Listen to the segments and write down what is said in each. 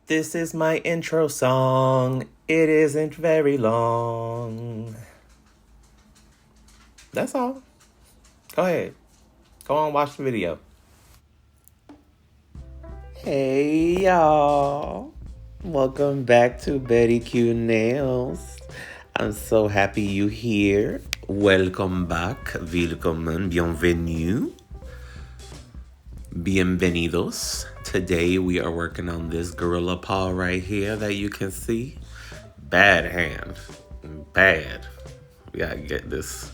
This is my intro song. It isn't very long. That's all. Go ahead. Go on, watch the video. Hey, y'all. Welcome back to BEARY Q Nails. I'm so happy you here. Welcome back. Willkommen. Bienvenue. Bienvenidos. Today we are working on this gorilla paw right here that you can see. Bad hand. Bad. We gotta get this.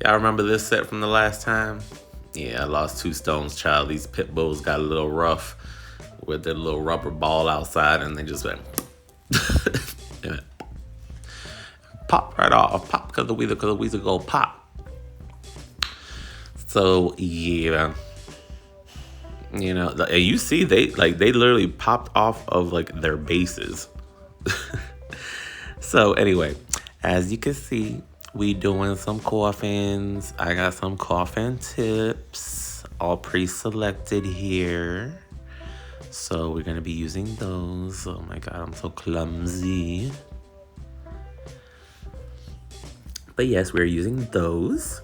Y'all remember this set from the last time? Yeah, I lost 2 stones, child. These pit bulls got a little rough with their little rubber ball outside and they just went pop right off. Pop because the weasel go pop. So yeah. You know, you see they literally popped off of like their bases. So anyway, as you can see, we doing some coffins. I got some coffin tips all pre-selected here. So we're gonna be using those. Oh my God, I'm so clumsy. But yes, we're using those.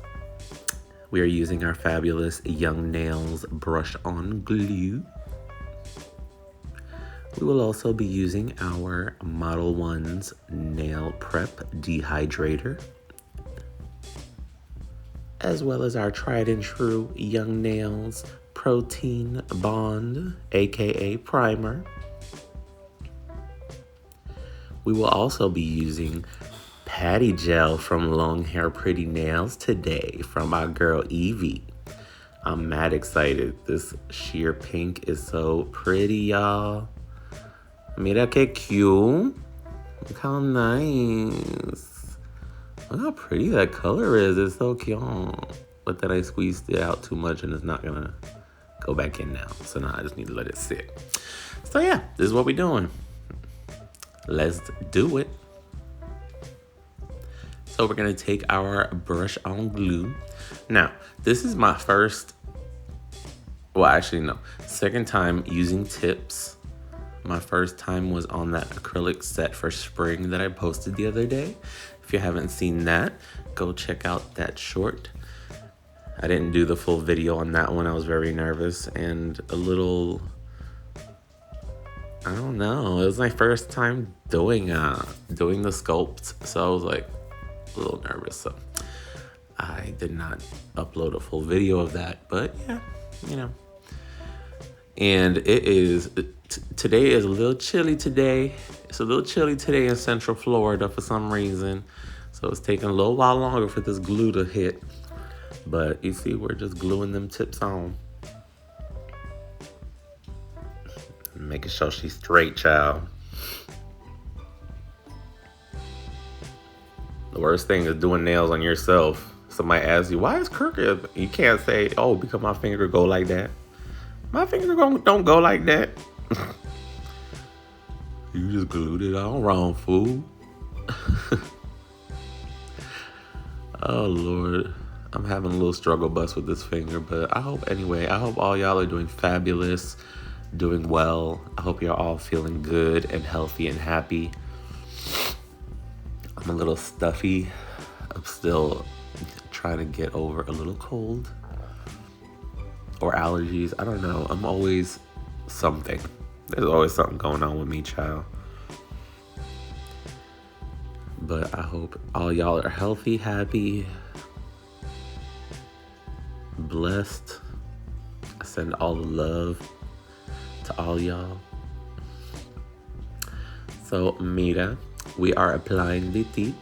We are using our fabulous Young Nails brush on glue. We will also be using our Model 1's Nail Prep Dehydrator, as well as our tried and true Young Nails Protein Bond, aka Primer. We will also be using Patty Gel from Long Hair Pretty Nails today from our girl Evie. I'm mad excited. This sheer pink is so pretty, y'all. Mira que cute. Look how nice. Look how pretty that color is. It's so cute. But then I squeezed it out too much and it's not gonna go back in now. So now I just need to let it sit. So yeah, this is what we're doing. Let's do it. So we're gonna take our brush on glue. Now, this is my second time using tips. My first time was on that acrylic set for spring that I posted the other day. If you haven't seen that, go check out that short. I didn't do the full video on that one. I was very nervous and a little, I don't know. It was my first time doing the sculpt. So I was like, a little nervous, so I did not upload a full video of that, but yeah, you know. And it is, today is a little chilly today. It's a little chilly today in Central Florida for some reason. So it's taking a little while longer for this glue to hit. But you see, we're just gluing them tips on. Making sure she's straight, child. The worst thing is doing nails on yourself. Somebody asks you, why is crooked? You can't say, oh, because my finger go like that. My finger don't go like that. You just glued it all wrong, fool. Oh, Lord. I'm having a little struggle bus with this finger, but I hope all y'all are doing fabulous, doing well. I hope you're all feeling good and healthy and happy. I'm a little stuffy. I'm still trying to get over a little cold or allergies. I don't know. I'm always something. There's always something going on with me, child. But I hope all y'all are healthy, happy, blessed. I send all the love to all y'all. So, mira. We are applying the tip.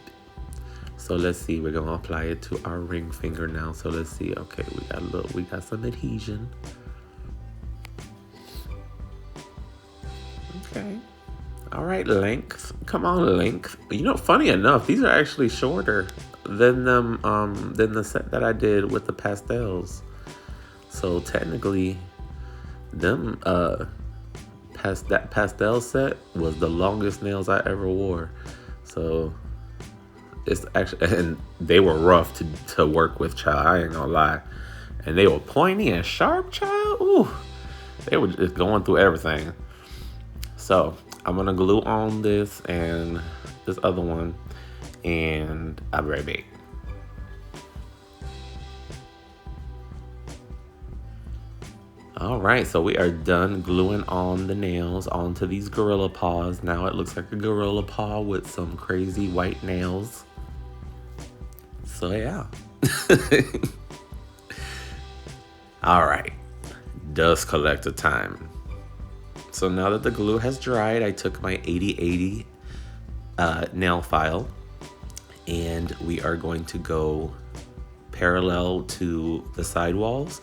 So let's see, we're gonna apply it to our ring finger now. So let's see, okay, we got some adhesion. Okay. All right, length. Come on, length. You know, funny enough, these are actually shorter than the set that I did with the pastels. So technically, that pastel set was the longest nails I ever wore. So it's actually, and they were rough to work with, child. I ain't gonna lie. And they were pointy and sharp, child. Ooh, they were just going through everything. So I'm gonna glue on this and this other one, and I'll be right back. All right, so we are done gluing on the nails onto these gorilla paws. Now it looks like a gorilla paw with some crazy white nails. So yeah. All right, dust collector time. So now that the glue has dried, I took my 8080 nail file, and we are going to go parallel to the sidewalls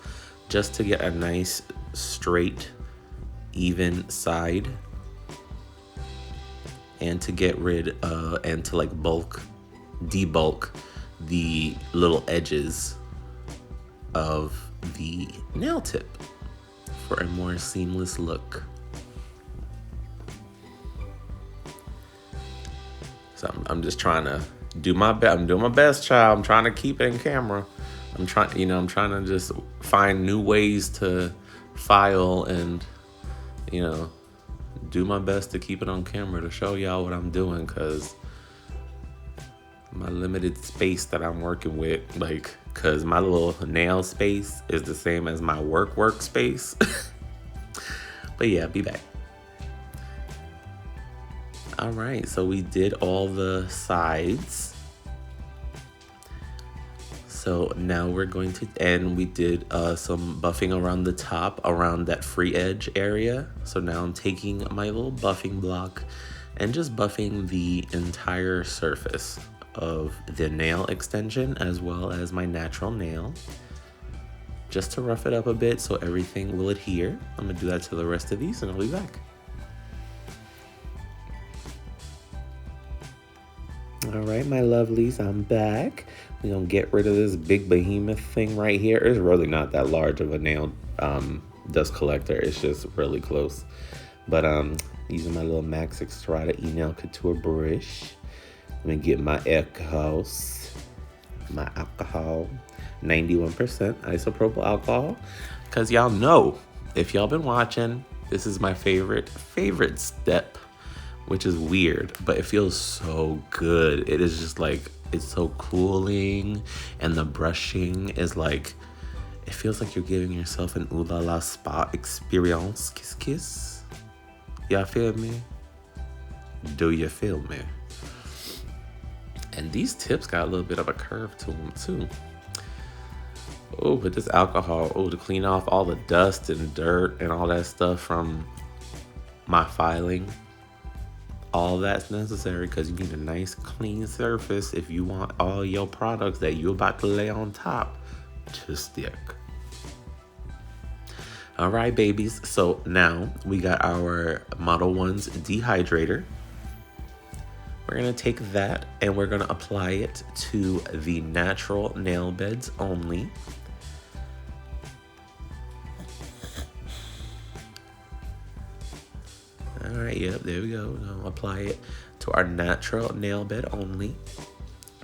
just to get a nice straight even side, and to get rid and to like debulk the little edges of the nail tip for a more seamless look. So I'm just trying to do my best. I'm doing my best, child. I'm trying to keep it in camera. I'm trying to just find new ways to file and, do my best to keep it on camera to show y'all what I'm doing, because my limited space that I'm working with, because my little nail space is the same as my workspace. But yeah, be back. All right, so we did all the sides. So now we're going to, and we did some buffing around the top, around that free edge area. So now I'm taking my little buffing block and just buffing the entire surface of the nail extension as well as my natural nail, just to rough it up a bit so everything will adhere. I'm gonna do that to the rest of these and I'll be back. All right, my lovelies, I'm back. We're gonna get rid of this big behemoth thing right here. It's really not that large of a nail dust collector. It's just really close. But using my little Max Extrada E-Nail Couture brush, I'm gonna get my alcohol, 91% isopropyl alcohol. Cause y'all know, if y'all been watching, this is my favorite step, which is weird, but it feels so good. It is just like, it's so cooling, and the brushing is like, it feels like you're giving yourself an ooh la la spa experience. Kiss, kiss. Y'all feel me? Do you feel me? And these tips got a little bit of a curve to them too. Oh, but this alcohol, to clean off all the dust and dirt and all that stuff from my filing. All that's necessary, because you need a nice clean surface if you want all your products that you're about to lay on top to stick. All right, babies. So now we got our Model 1's dehydrator. We're gonna take that and we're gonna apply it to the natural nail beds only. All right, yep, there we go. Now apply it to our natural nail bed only.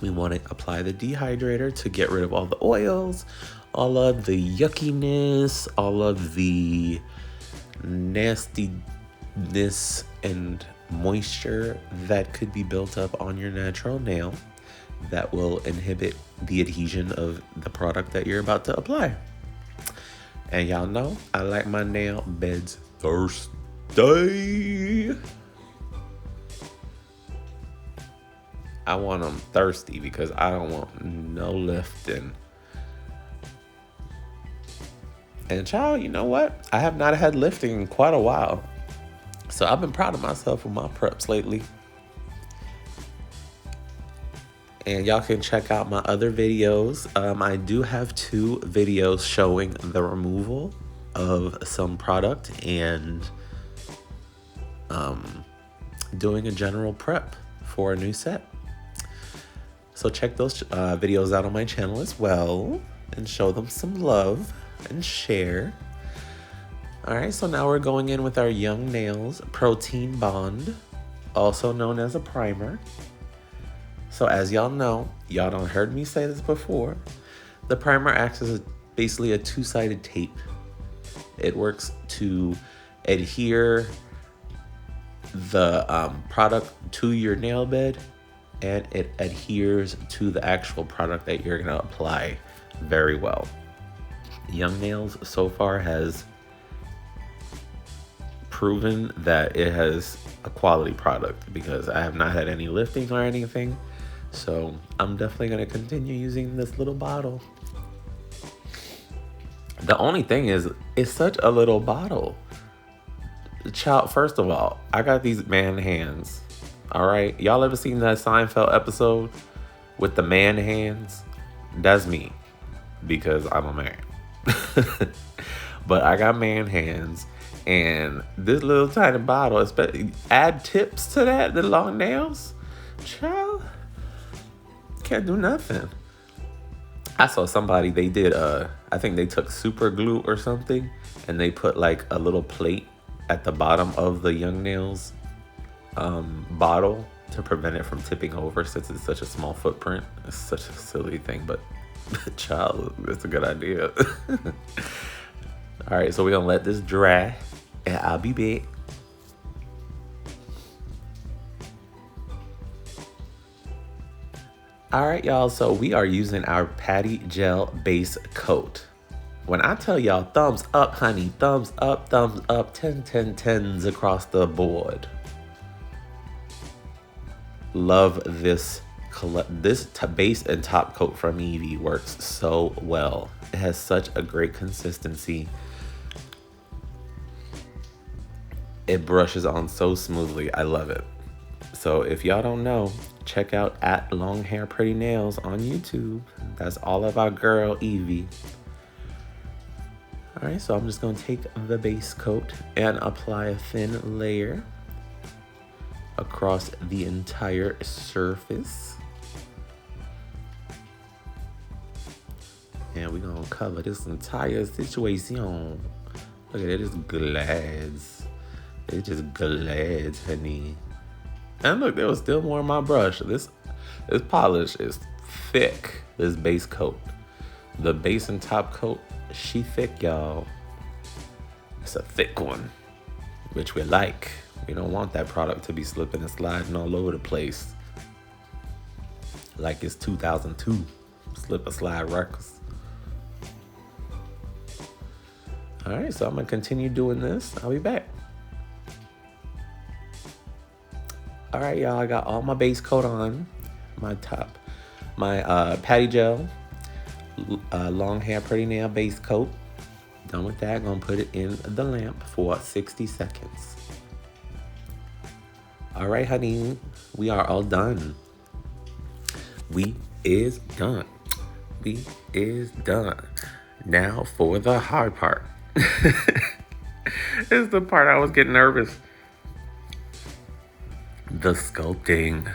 We want to apply the dehydrator to get rid of all the oils, all of the yuckiness, all of the nastiness and moisture that could be built up on your natural nail that will inhibit the adhesion of the product that you're about to apply. And y'all know I like my nail beds thirsty. I want them thirsty because I don't want no lifting. And child, you know what? I have not had lifting in quite a while. So I've been proud of myself with my preps lately. And y'all can check out my other videos. I do have 2 videos showing the removal of some product and doing a general prep for a new set. So check those videos out on my channel as well and show them some love and share. All right, so now we're going in with our Young Nails Protein Bond, also known as a primer. So as y'all know, y'all done heard me say this before, the primer acts as basically a 2-sided tape. It works to adhere the product to your nail bed, and it adheres to the actual product that you're gonna apply very well. Young Nails so far has proven that it has a quality product because I have not had any lifting or anything. So I'm definitely gonna continue using this little bottle. The only thing is, it's such a little bottle. Child, first of all, I got these man hands. All right, y'all ever seen that Seinfeld episode with the man hands? That's me, because I'm a man. But I got man hands, and this little tiny bottle, especially add tips to that, the long nails, child, can't do nothing. I saw somebody, they did I think they took super glue or something, and they put like a little plate at the bottom of the Young Nails bottle to prevent it from tipping over, since it's such a small footprint. It's such a silly thing, but child, it's a good idea. All right, so we're gonna let this dry, and I'll be back. All right, y'all, so we are using our Patty Gel Base Coat. When I tell y'all thumbs up, honey, thumbs up, 10, 10, 10s across the board. Love this base and top coat from Evie. Works so well. It has such a great consistency. It brushes on so smoothly. I love it. So if y'all don't know, check out at Long Hair Pretty Nails on YouTube. That's all of our girl Evie. All right, so I'm just gonna take the base coat and apply a thin layer across the entire surface. And we're gonna cover this entire situation. Look at it, it's glads. It just glads, honey. And look, there was still more in my brush. This polish is thick, this base coat. The base and top coat, she thick, y'all. It's a thick one, which we like. We don't want that product to be slipping and sliding all over the place like it's 2002 Slip and Slide Records. All right, so I'm gonna continue doing this. I'll be back. All right, y'all, I got all my base coat on, my Patty Gel Long Hair Pretty Nail base coat. Done with that, gonna put it in the lamp for 60 seconds. All right, honey, we are all done. We is done. We is done. Now for the hard part. This is the part I was getting nervous. The sculpting.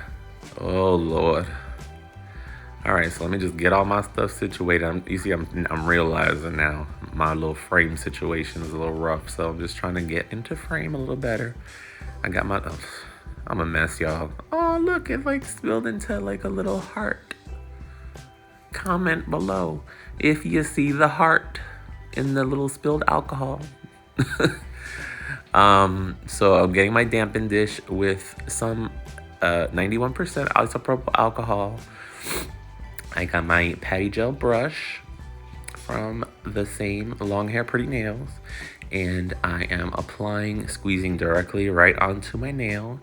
Oh Lord. All right, so let me just get all my stuff situated. I'm realizing now my little frame situation is a little rough, so I'm just trying to get into frame a little better. I got my, I'm a mess, y'all. Oh, look, it like spilled into like a little heart. Comment below if you see the heart in the little spilled alcohol. So I'm getting my dampen dish with some 91% isopropyl alcohol. I got my Patty Gel brush from the same Long Hair Pretty Nails, and I am squeezing directly right onto my nail.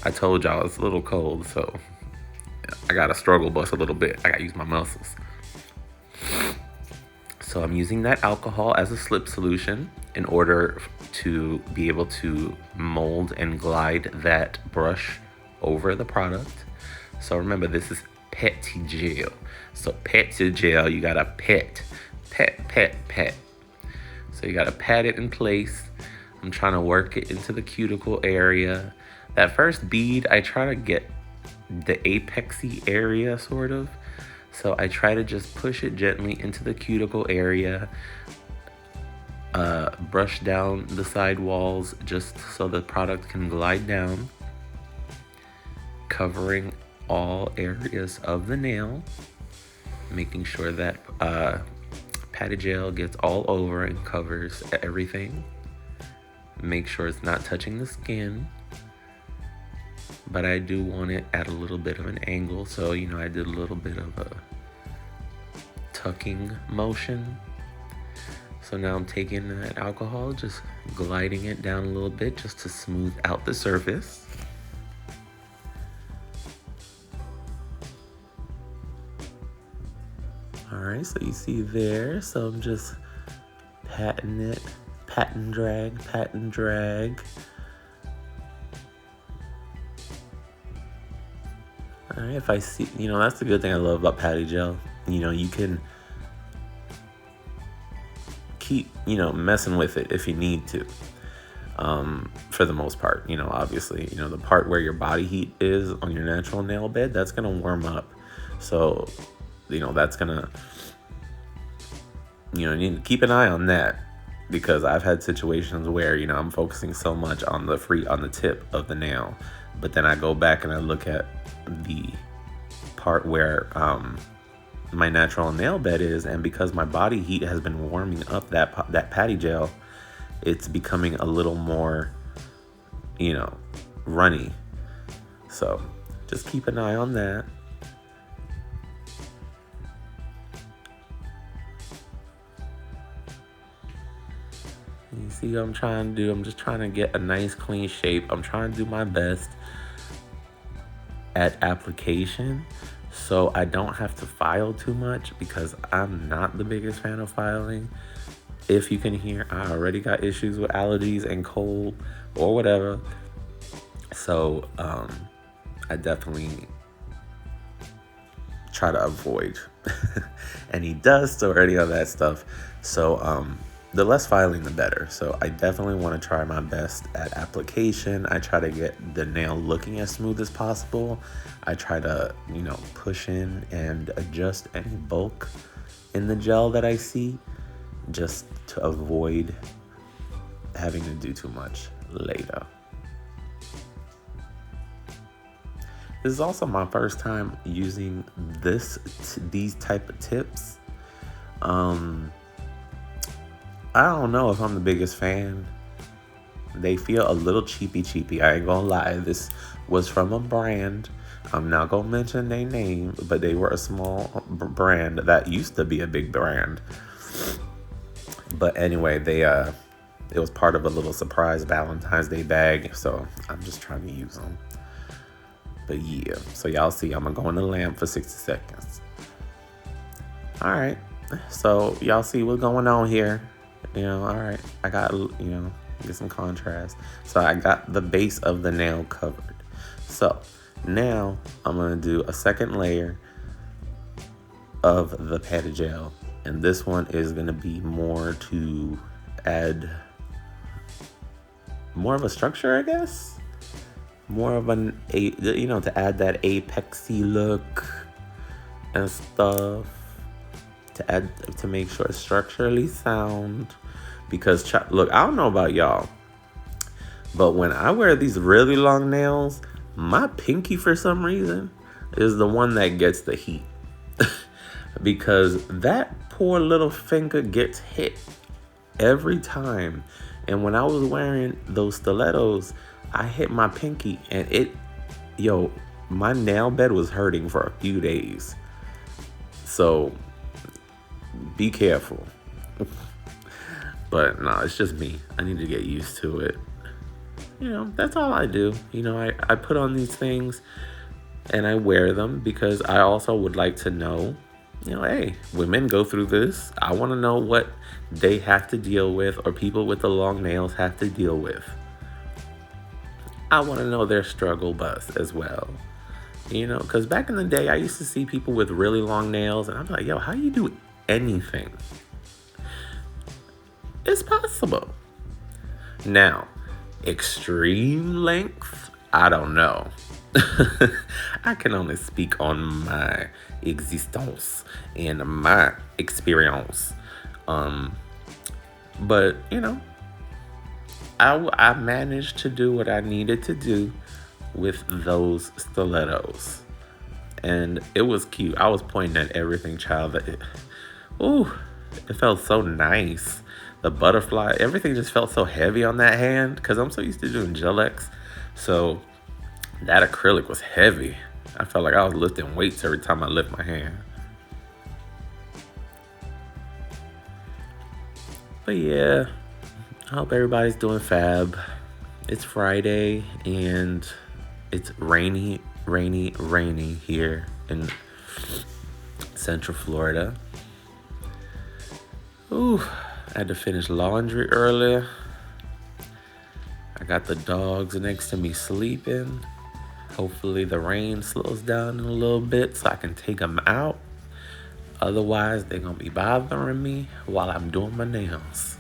I told y'all it's a little cold, so I gotta struggle bust a little bit. I gotta use my muscles. So I'm using that alcohol as a slip solution in order to be able to mold and glide that brush over the product. So remember, this is Patty Gel. So Patty Gel, you gotta pat. So you gotta pat it in place. I'm trying to work it into the cuticle area. That first bead, I try to get the apexy area, sort of. So I try to just push it gently into the cuticle area, brush down the side walls just so the product can glide down, covering all areas of the nail, making sure that Patty Gel gets all over and covers everything. Make sure it's not touching the skin. but I do want it at a little bit of an angle. So, you know, I did a little bit of a tucking motion. So now I'm taking that alcohol, just gliding it down a little bit just to smooth out the surface. All right, so you see there, so I'm just patting it, pat and drag. All right, if I see, you know, that's the good thing I love about patty gel. You know, you can keep, you know, messing with it if you need to. For the most part, you know, obviously, you know, the part where your body heat is on your natural nail bed, that's gonna warm up. So, you know, that's gonna, you know, you need to keep an eye on that, because I've had situations where, you know, I'm focusing so much on the tip of the nail, but then I go back and I look at the part where my natural nail bed is, and because my body heat has been warming up that patty gel, it's becoming a little more, you know, runny. So just keep an eye on that. You see what I'm trying to do? I'm just trying to get a nice clean shape. I'm trying to do my best at application so I don't have to file too much, because I'm not the biggest fan of filing. If you can hear, I already got issues with allergies and cold or whatever. So I definitely try to avoid any dust or any of that stuff. So the less filing, the better. So I definitely want to try my best at application. I try to get the nail looking as smooth as possible. I try to, you know, push in and adjust any bulk in the gel that I see, just to avoid having to do too much later. This is also my first time using these type of tips. I don't know if I'm the biggest fan. They feel a little cheapy. I ain't gonna lie. This was from a brand. I'm not gonna mention their name, but they were a small brand that used to be a big brand. But anyway, it was part of a little surprise Valentine's Day bag, so I'm just trying to use them. But yeah, so y'all see, I'm gonna go in the lamp for 60 seconds. All right, so y'all see what's going on here. You know, all right, I got, you know, get some contrast. So I got the base of the nail covered. So now I'm gonna do a second layer of the patty gel, and this one is gonna be more to add more of a structure, I guess. More of you know, to add that apexy look and stuff, to make sure it's structurally sound. Because look, I don't know about y'all, but when I wear these really long nails, my pinky for some reason is the one that gets the heat. Because that poor little finger gets hit every time. And when I was wearing those stilettos, I hit my pinky, and my nail bed was hurting for a few days. So be careful. But no, it's just me. I need to get used to it. You know, that's all I do. You know, I put on these things and I wear them because I also would like to know, you know, hey, women go through this. I want to know what they have to deal with, or people with the long nails have to deal with. I want to know their struggle bus as well. You know, because back in the day, I used to see people with really long nails, and I'm like, yo, how do you do anything? It's possible. Now, extreme length, I don't know. I can only speak on my existence and my experience. But, you know, I managed to do what I needed to do with those stilettos. And it was cute. I was pointing at everything, child. It felt so nice. The butterfly, everything just felt so heavy on that hand because I'm so used to doing gel X. So That acrylic was heavy. I felt like I was lifting weights every time I lift my hand. But yeah, I hope everybody's doing fab. It's Friday and it's rainy here in Central Florida. Ooh, I had to finish laundry earlier. I got the dogs next to me sleeping. Hopefully the rain slows down in a little bit so I can take them out. Otherwise, they're gonna be bothering me while I'm doing my nails.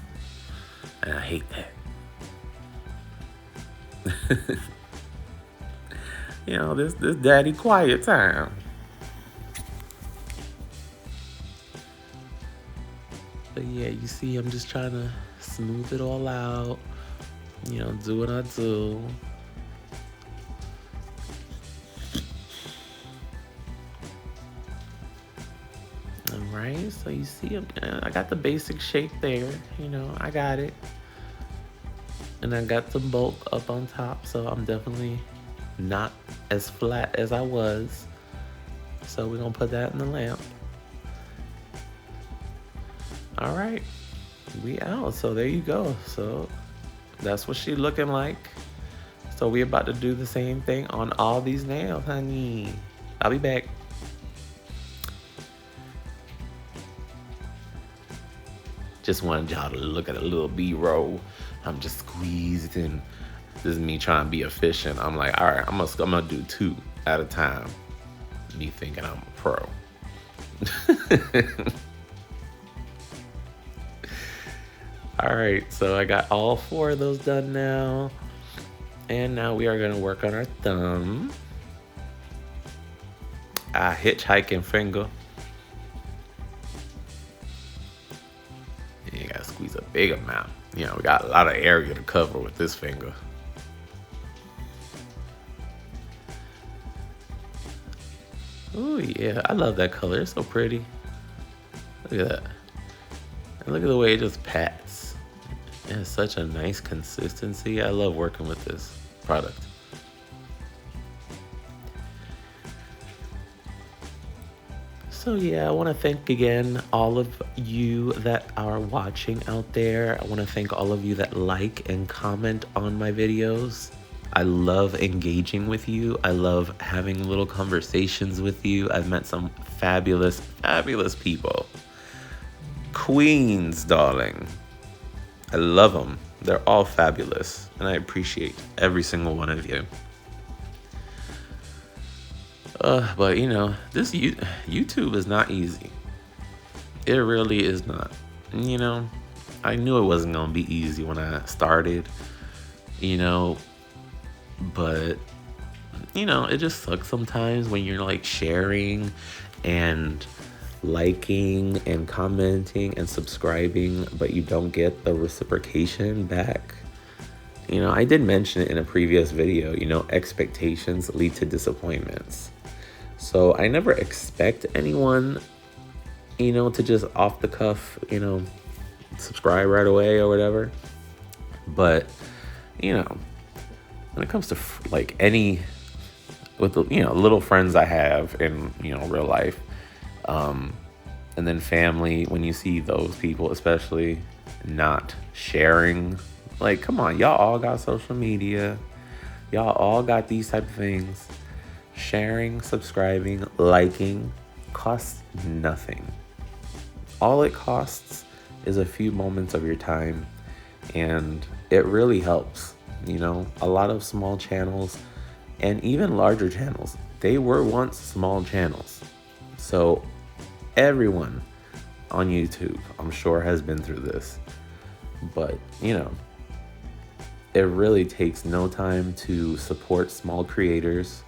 And I hate that. You know, this daddy quiet time. But yeah, you see, I'm just trying to smooth it all out. You know, do what I do. Alright, so you see, I got the basic shape there. You know, I got it. And I got some bulk up on top, so I'm definitely not as flat as I was. So we're gonna put that in the lamp. All right, we out. So there you go. So that's what she looking like. So we about to do the same thing on all these nails, honey. I'll be back. Just wanted y'all to look at a little B-roll. I'm just squeezing. This is me trying to be efficient. I'm like, all right, I'm gonna do 2 at a time. Me thinking I'm a pro. All right, so I got all 4 of those done now. And now we are gonna work on our thumb. Our hitchhiking finger. You gotta squeeze a big amount. You know, we got a lot of area to cover with this finger. Oh yeah, I love that color. It's so pretty. Look at that. And look at the way it just pats. It has such a nice consistency. I love working with this product. So yeah, I want to thank again all of you that are watching out there. I want to thank all of you that like and comment on my videos. I love engaging with you. I love having little conversations with you. I've met some fabulous, fabulous people. Queens, darling. I love them. They're all fabulous. And I appreciate every single one of you. But you know, this YouTube is not easy. It really is not. You know, I knew it wasn't gonna be easy when I started, you know, but you know, it just sucks sometimes when you're like sharing and liking and commenting and subscribing, but you don't get the reciprocation back. You know, I did mention it in a previous video, you know, expectations lead to disappointments. So I never expect anyone, you know, to just off the cuff, you know, subscribe right away or whatever. But, you know, when it comes to like with the, you know, little friends I have in, you know, real life, and then family, when you see those people, especially not sharing, like, come on, y'all all got social media. Y'all all got these type of things. Sharing, subscribing, liking costs nothing. All it costs is a few moments of your time, and it really helps. You know, a lot of small channels and even larger channels, they were once small channels. So everyone on YouTube, I'm sure, has been through this. But, you know, it really takes no time to support small creators.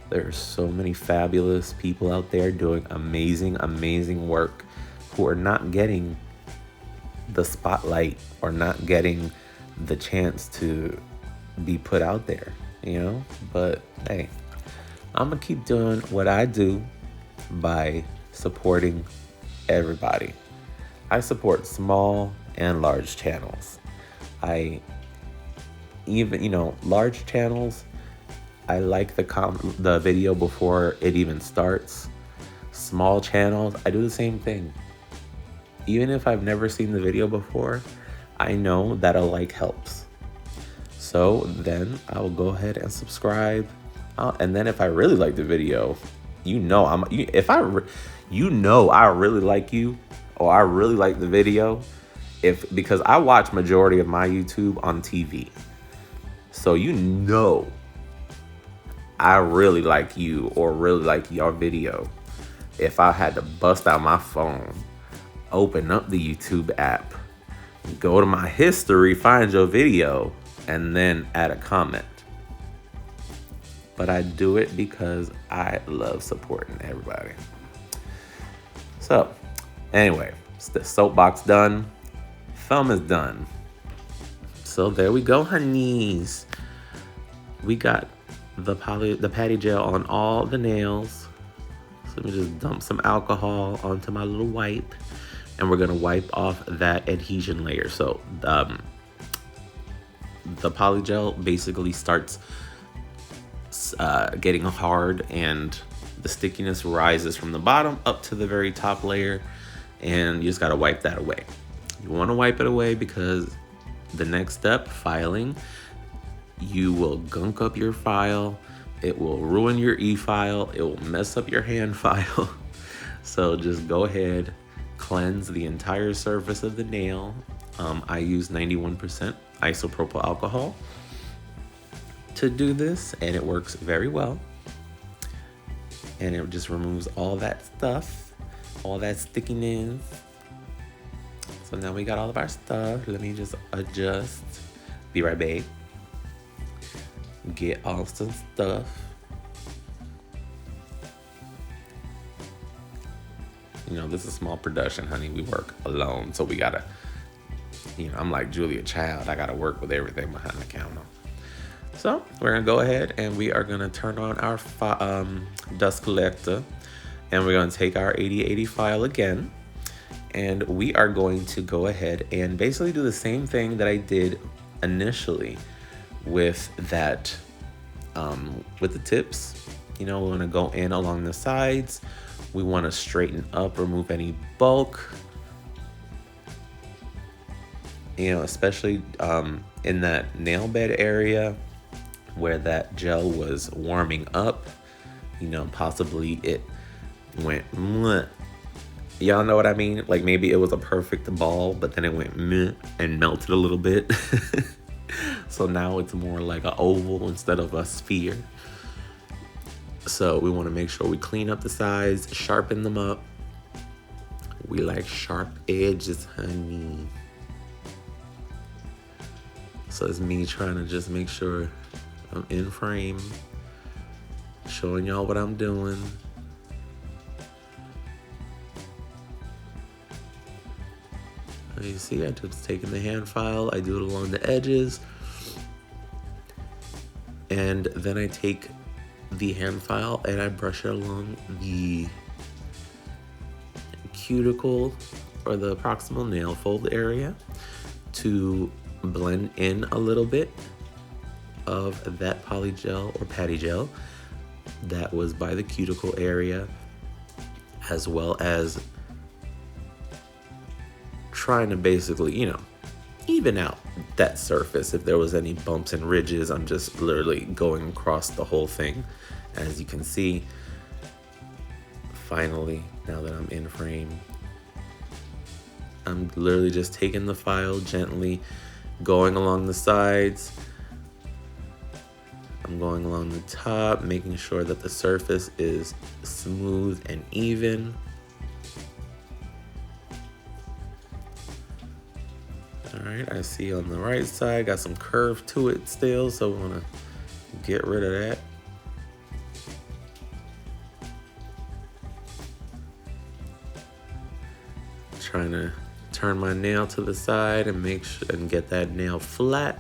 There are so many fabulous people out there doing amazing, amazing work who are not getting the spotlight or not getting the chance to be put out there, you know? But hey, I'm gonna keep doing what I do by supporting everybody. I support small and large channels. I even, you know, large channels, I like the video before it even starts. Small channels, I do the same thing. Even if I've never seen the video before, I know that a like helps. So then I will go ahead and subscribe. And then if I really like the video, I really like you, or I really like the video, because I watch majority of my YouTube on TV. So I really like you or really like your video. If I had to bust out my phone, open up the YouTube app, go to my history, find your video, and then add a comment. But I do it because I love supporting everybody. So, anyway, it's the soapbox done. Thumb is done. So there we go, honeys. We got the patty gel on all the nails. So let me just dump some alcohol onto my little wipe, and we're gonna wipe off that adhesion layer. So the poly gel basically starts getting hard, and the stickiness rises from the bottom up to the very top layer, and you just gotta wipe that away. You wanna wipe it away because the next step, filing, you will gunk up your file. It will ruin your e-file. It will mess up your hand file. So just go ahead, cleanse the entire surface of the nail. I use 91% isopropyl alcohol to do this, and it works very well. And it just removes all that stuff, all that stickiness. So now we got all of our stuff. Let me just adjust. Be right back. Get all some stuff. You know, this is a small production, honey. We work alone, so we gotta, I'm like Julia Child. I gotta work with everything behind the counter. So we're gonna go ahead and we are gonna turn on our dust collector, and we're gonna take our 8080 file again, and we are going to go ahead and basically do the same thing that I did initially with that, with the tips. We want to go in along the sides. We want to straighten up, remove any bulk, especially in that nail bed area where that gel was warming up. Possibly it went meh. Y'all know what I mean? Like maybe it was a perfect ball, but then it went meh and melted a little bit. So now it's more like an oval instead of a sphere. So we want to make sure we clean up the sides, sharpen them up. We like sharp edges, honey. So it's me trying to just make sure I'm in frame, showing y'all what I'm doing. You see, I just taking the hand file, I do it along the edges, and then I take the hand file and I brush it along the cuticle or the proximal nail fold area to blend in a little bit of that poly gel or patty gel that was by the cuticle area, as well as trying to basically, even out that surface. If there was any bumps and ridges, I'm just literally going across the whole thing. As you can see, finally, now that I'm in frame, I'm literally just taking the file gently, going along the sides. I'm going along the top, making sure that the surface is smooth and even. All right, I see on the right side, got some curve to it still, so we want to get rid of that. Trying to turn my nail to the side and make sure and get that nail flat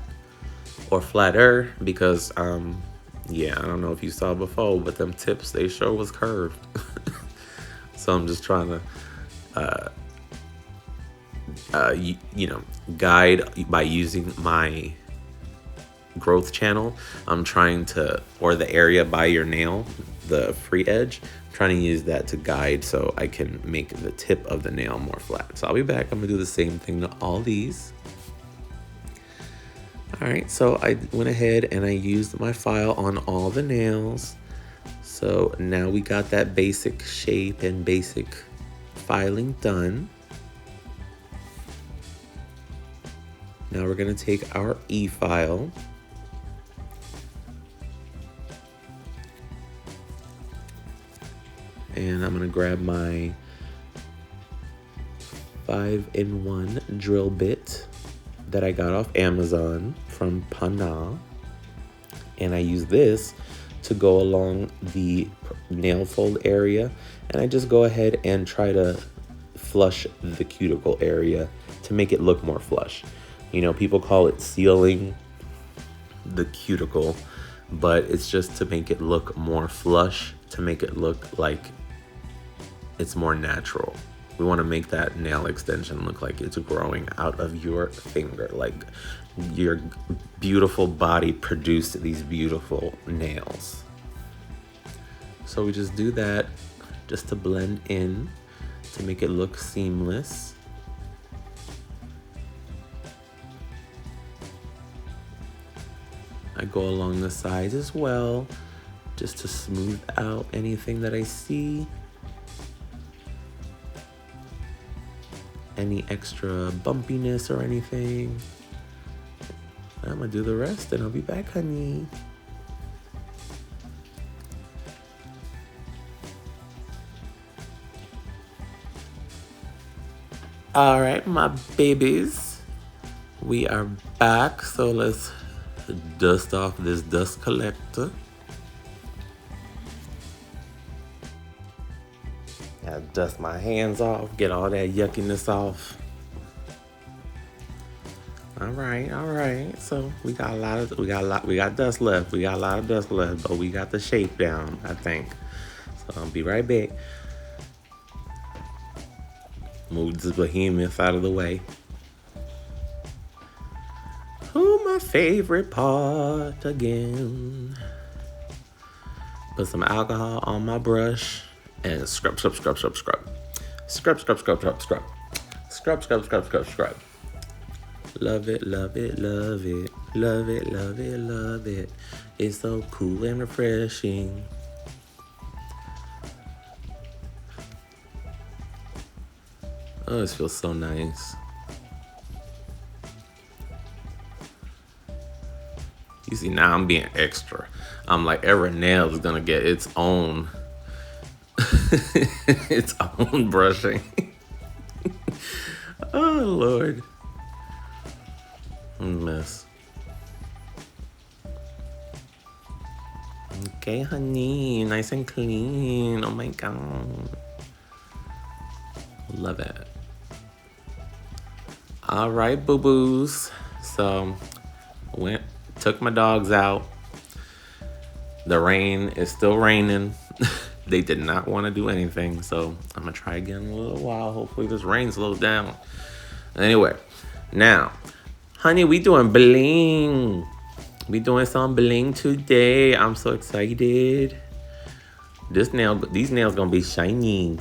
or flatter, because yeah, I don't know if you saw before, but them tips, they sure was curved. So I'm just trying to guide by using my growth channel, I'm trying to, or the area by your nail, the free edge, I'm trying to use that to guide so I can make the tip of the nail more flat. So I'll be back. I'm gonna do the same thing to all these. All right, so I went ahead and I used my file on all the nails. So now we got that basic shape and basic filing done. Now we're gonna take our e-file and I'm gonna grab my 5-in-1 drill bit that I got off Amazon from Pana, and I use this to go along the nail fold area, and I just go ahead and try to flush the cuticle area to make it look more flush. You know, people call it sealing the cuticle, but it's just to make it look more flush, to make it look like it's more natural. We want to make that nail extension look like it's growing out of your finger, like your beautiful body produced these beautiful nails. So we just do that just to blend in, to make it look seamless. I go along the sides as well, just to smooth out anything that I see. Any extra bumpiness or anything. I'm gonna do the rest and I'll be back, honey. All right, my babies, we are back. So let's dust off this dust collector. Gotta dust my hands off, get all that yuckiness off. All right. So we got dust left. We got a lot of dust left, but we got the shape down, I think. So I'll be right back. Move this behemoth out of the way. Oh, my favorite part again. Put some alcohol on my brush and scrub. Love it. It's so cool and refreshing. Oh, this feels so nice. You see, now I'm being extra. I'm like, every nail is gonna get its own its own brushing. Oh, Lord. Mess. Okay, honey, nice and clean. Oh my God. Love it. All right, boo-boos. So, took my dogs out. The rain is still raining. They did not want to do anything, so I'm gonna try again in a little while. Hopefully this rain slows down. Anyway, now, honey, we doing bling. We doing some bling today. I'm so excited. These nails gonna be shiny.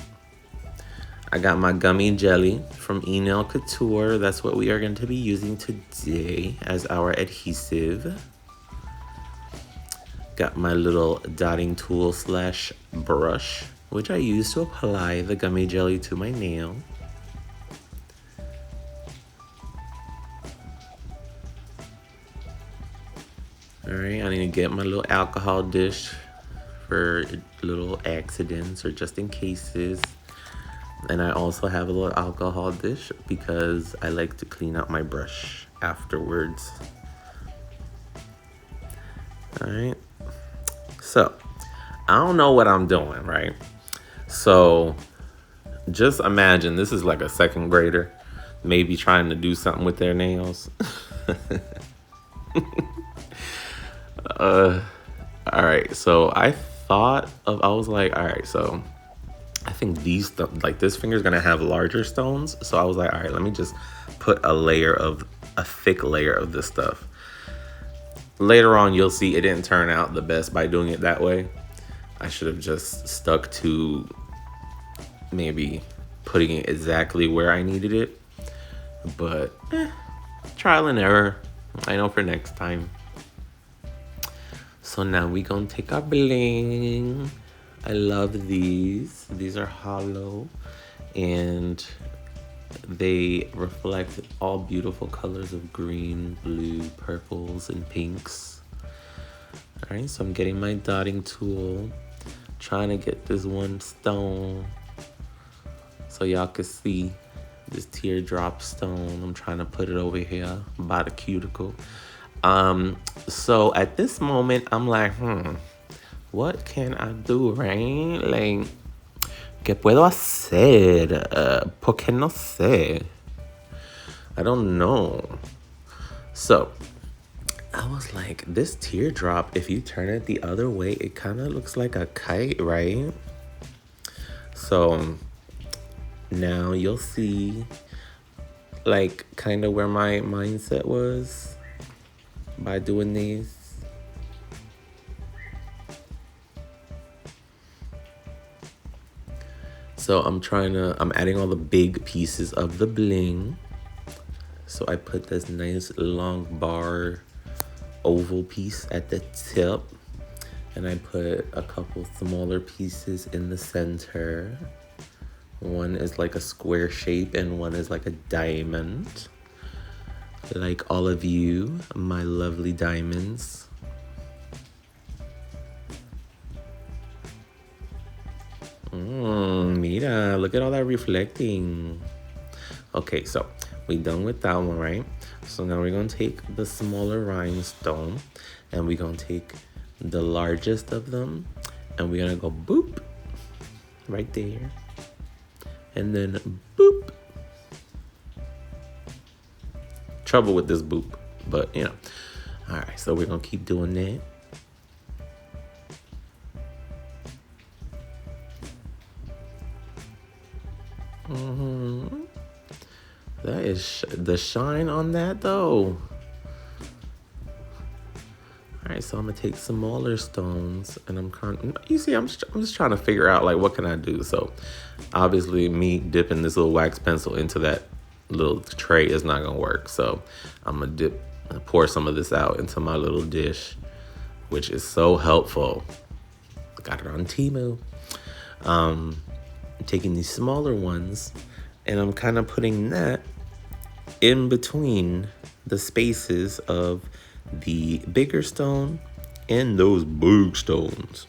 I got my gummy jelly from E-Nail Couture. That's what we are going to be using today as our adhesive. Got my little dotting tool / brush, which I use to apply the gummy jelly to my nail. All right, I need to get my little alcohol dish for little accidents or just in cases. And I also have a little alcohol dish because I like to clean out my brush afterwards. All right. So, I don't know what I'm doing, right? So, just imagine this is like a second grader, maybe trying to do something with their nails. All right. So, I was like, all right, so I think this finger's gonna have larger stones. So I was like, all right, let me just put a thick layer of this stuff. Later on, you'll see it didn't turn out the best by doing it that way. I should have just stuck to maybe putting it exactly where I needed it. But trial and error. I know for next time. So now we gonna take our bling. I love these. These are hollow and they reflect all beautiful colors of green, blue, purples, and pinks. All right, so I'm getting my dotting tool, trying to get this one stone so y'all can see this teardrop stone. I'm trying to put it over here by the cuticle. So at this moment, I'm like, what can I do, right? Like, ¿qué puedo hacer? ¿Por qué no sé? I don't know. So I was like, this teardrop, if you turn it the other way, it kind of looks like a kite, right? So now you'll see like kind of where my mindset was by doing these. So I'm adding all the big pieces of the bling. So I put this nice long bar oval piece at the tip. And I put a couple smaller pieces in the center. One is like a square shape and one is like a diamond. Like all of you, my lovely diamonds. Mira, look at all that reflecting. Okay, so we done with that one, right? So now we're gonna take the smaller rhinestone and we're gonna take the largest of them and we're gonna go boop right there. And then boop. Trouble with this boop, but you know. All right, so we're gonna keep doing that. That is the shine on that though. All right, so I'm gonna take smaller stones and I'm just trying to figure out like what can I do. So obviously me dipping this little wax pencil into that little tray is not gonna work. So I'm gonna pour some of this out into my little dish, which is so helpful. Got it on Temu. I'm taking these smaller ones and I'm kind of putting that in between the spaces of the bigger stone and those big stones.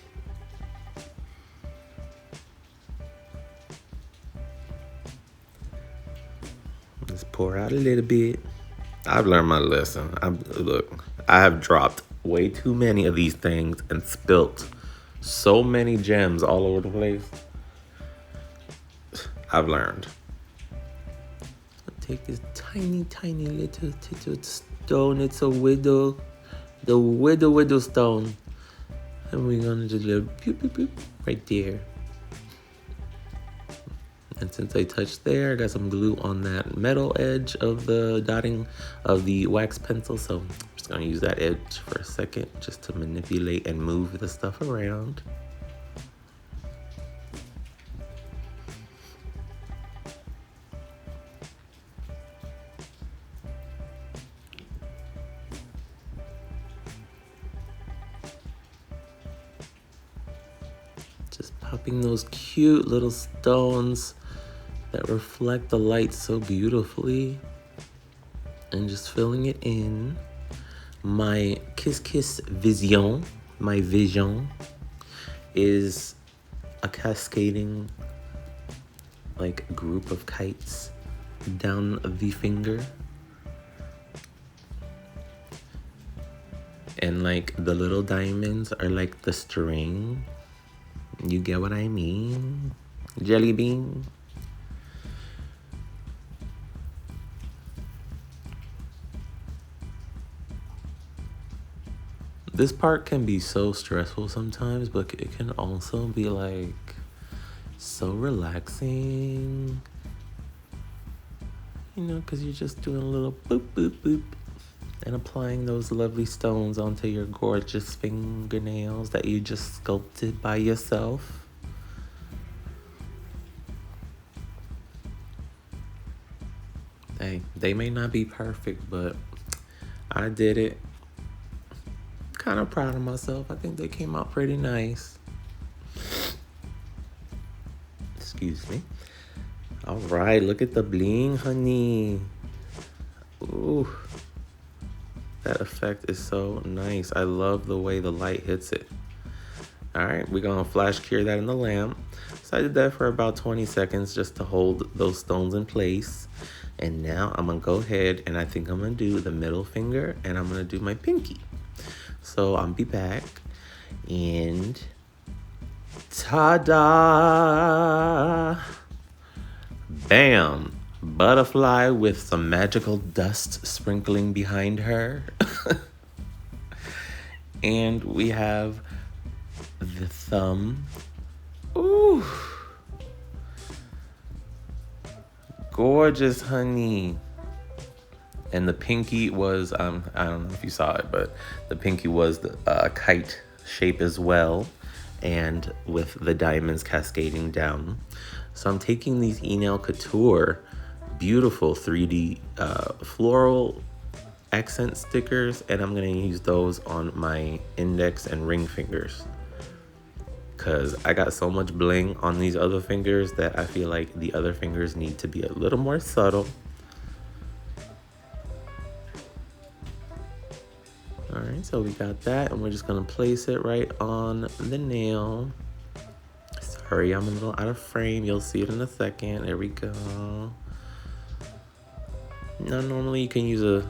Let's pour out a little bit. I've learned my lesson. I have dropped way too many of these things and spilt so many gems all over the place. I've learned. I'll take this tiny little stone. It's a widow, the widow stone. And we're gonna just do boop, boop, boop, right there. And since I touched there, I got some glue on that metal edge of the dotting of the wax pencil. So I'm just gonna use that edge for a second just to manipulate and move the stuff around. Just popping those cute little stones that reflect the light so beautifully and just filling it in. My kiss vision, my vision is a cascading like group of kites down the finger. And like the little diamonds are like the string. You get what I mean? Jelly bean. This part can be so stressful sometimes, but it can also be like so relaxing. You know, because you're just doing a little boop, boop, boop. and applying those lovely stones onto your gorgeous fingernails that you just sculpted by yourself. Hey, they may not be perfect, but I did it. Kind of proud of myself. I think they came out pretty nice. Excuse me. All right, look at the bling, honey. Ooh, that effect is so nice. I love the way the light hits it. All right, we're gonna flash cure that in the lamp. So I did that for about 20 seconds just to hold those stones in place. And now I'm gonna go ahead and I think I'm gonna do the middle finger and I'm gonna do my pinky. So I'll be back and ta-da! Bam! Butterfly with some magical dust sprinkling behind her. And we have the thumb. Ooh. Gorgeous, honey. And the pinky was, I don't know if you saw it, but the pinky was the kite shape as well, and with the diamonds cascading down. So I'm taking these Nail Couture beautiful 3D floral accent stickers, and I'm gonna use those on my index and ring fingers. Cause I got so much bling on these other fingers that I feel like the other fingers need to be a little more subtle. All right, so we got that, and we're just gonna place it right on the nail. Sorry, I'm a little out of frame. You'll see it in a second. There we go. Now, normally you can use a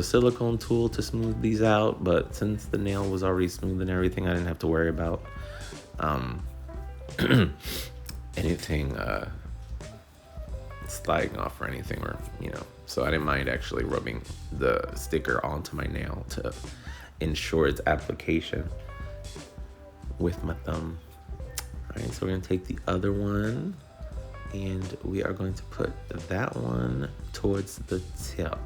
silicone tool to smooth these out, but since the nail was already smooth and everything, I didn't have to worry about anything sliding off or anything, or so I didn't mind actually rubbing the sticker onto my nail to ensure its application with my thumb. All right, so we're gonna take the other one and we are going to put that one towards the tip.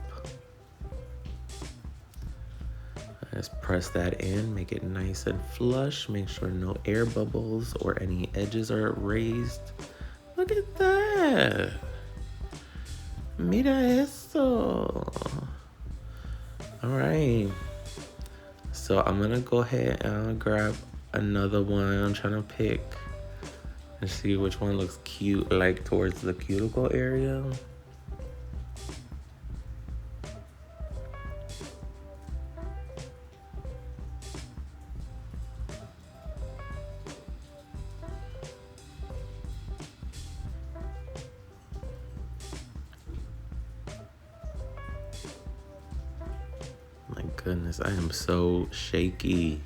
Just press that in, make it nice and flush, make sure no air bubbles or any edges are raised. Look at that. Mira eso. All right. So I'm gonna go ahead and grab another one. I'm trying to pick and see which one looks cute, like towards the cuticle area. My goodness, I am so shaky.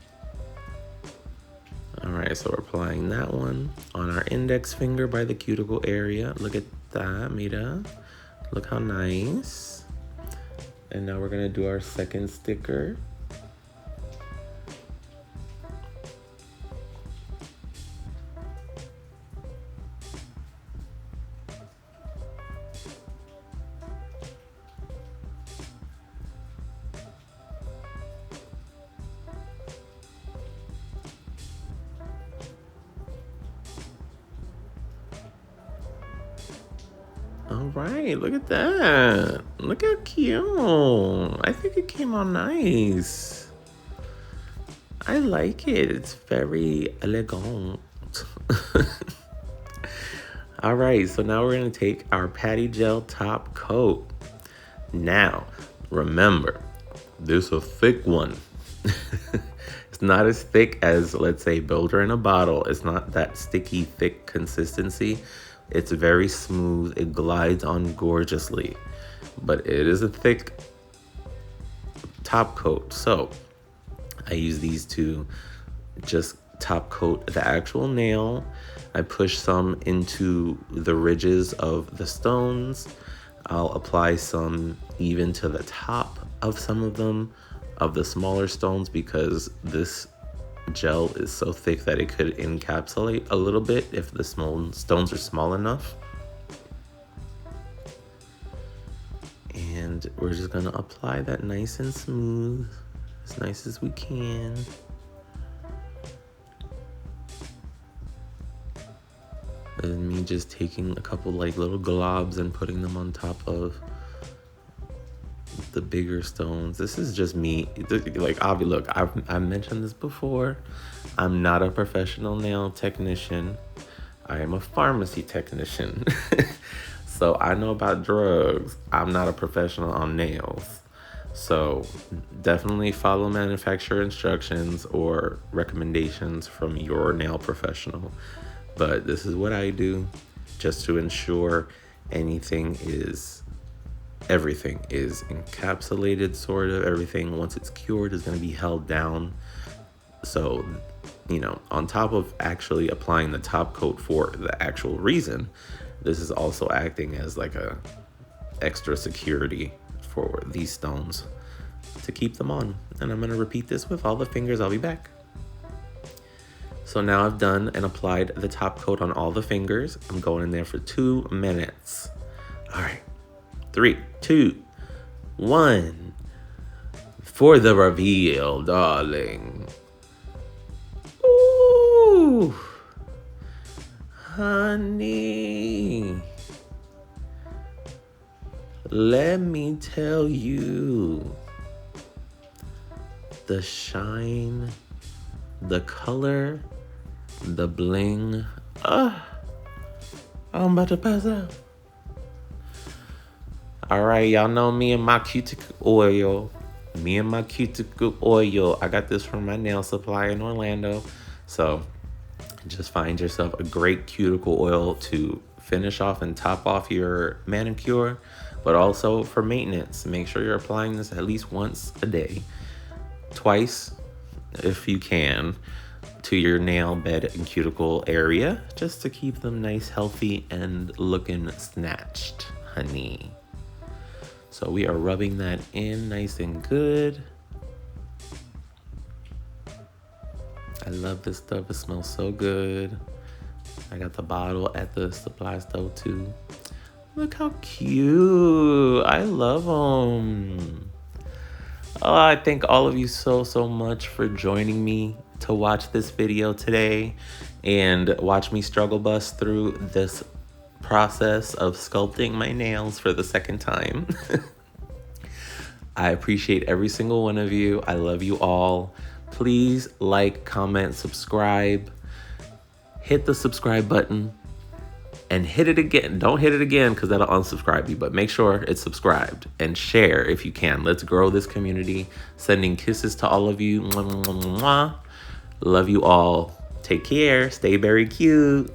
All right, so we're applying that one on our index finger by the cuticle area. Look at that, mira. Look how nice. And now we're gonna do our second sticker. All right, look at that. Look how cute. I think it came out nice. I like it. It's very elegant. All right, so now we're gonna take our patty gel top coat. Now, remember, this is a thick one. It's not as thick as, let's say, Builder in a Bottle. It's not that sticky, thick consistency. It's very smooth. It glides on gorgeously, but it is a thick top coat. So I use these to just top coat the actual nail. I push some into the ridges of the stones. I'll apply some even to the top of some of them, of the smaller stones, because this gel is so thick that it could encapsulate a little bit if the small stones are small enough. And we're just gonna apply that nice and smooth, as nice as we can. And me just taking a couple like little globs and putting them on top of the bigger stones. This is just me. Like, look, I've mentioned this before. I'm not a professional nail technician. I am a pharmacy technician. So I know about drugs. I'm not a professional on nails. So definitely follow manufacturer instructions or recommendations from your nail professional. But this is what I do just to ensure everything is encapsulated, sort of. Everything, once it's cured, is going to be held down. So, on top of actually applying the top coat for the actual reason, this is also acting as like a extra security for these stones to keep them on. And I'm going to repeat this with all the fingers. I'll be back. So now I've done and applied the top coat on all the fingers. I'm going in there for 2 minutes. All right. 3, 2, 1. For the reveal, darling. Ooh, honey. Let me tell you. The shine, the color, the bling. I'm about to pass out. All right, y'all know me and my cuticle oil. I got this from my nail supplier in Orlando. So just find yourself a great cuticle oil to finish off and top off your manicure, but also for maintenance. Make sure you're applying this at least once a day, twice if you can, to your nail bed and cuticle area, just to keep them nice, healthy, and looking snatched, honey. So we are rubbing that in nice and good. I love this stuff. It smells so good. I got the bottle at the supply store too. Look how cute. I love them. Oh, I thank all of you so much for joining me to watch this video today and watch me struggle bust through this process of sculpting my nails for the second time. I appreciate every single one of you. I love you all. Please like, comment, subscribe. Hit the subscribe button and hit it again. Don't hit it again because that'll unsubscribe you, but make sure it's subscribed and share if you can. Let's grow this community. Sending kisses to all of you. Mwah, mwah, mwah. Love you all. Take care. Stay very cute.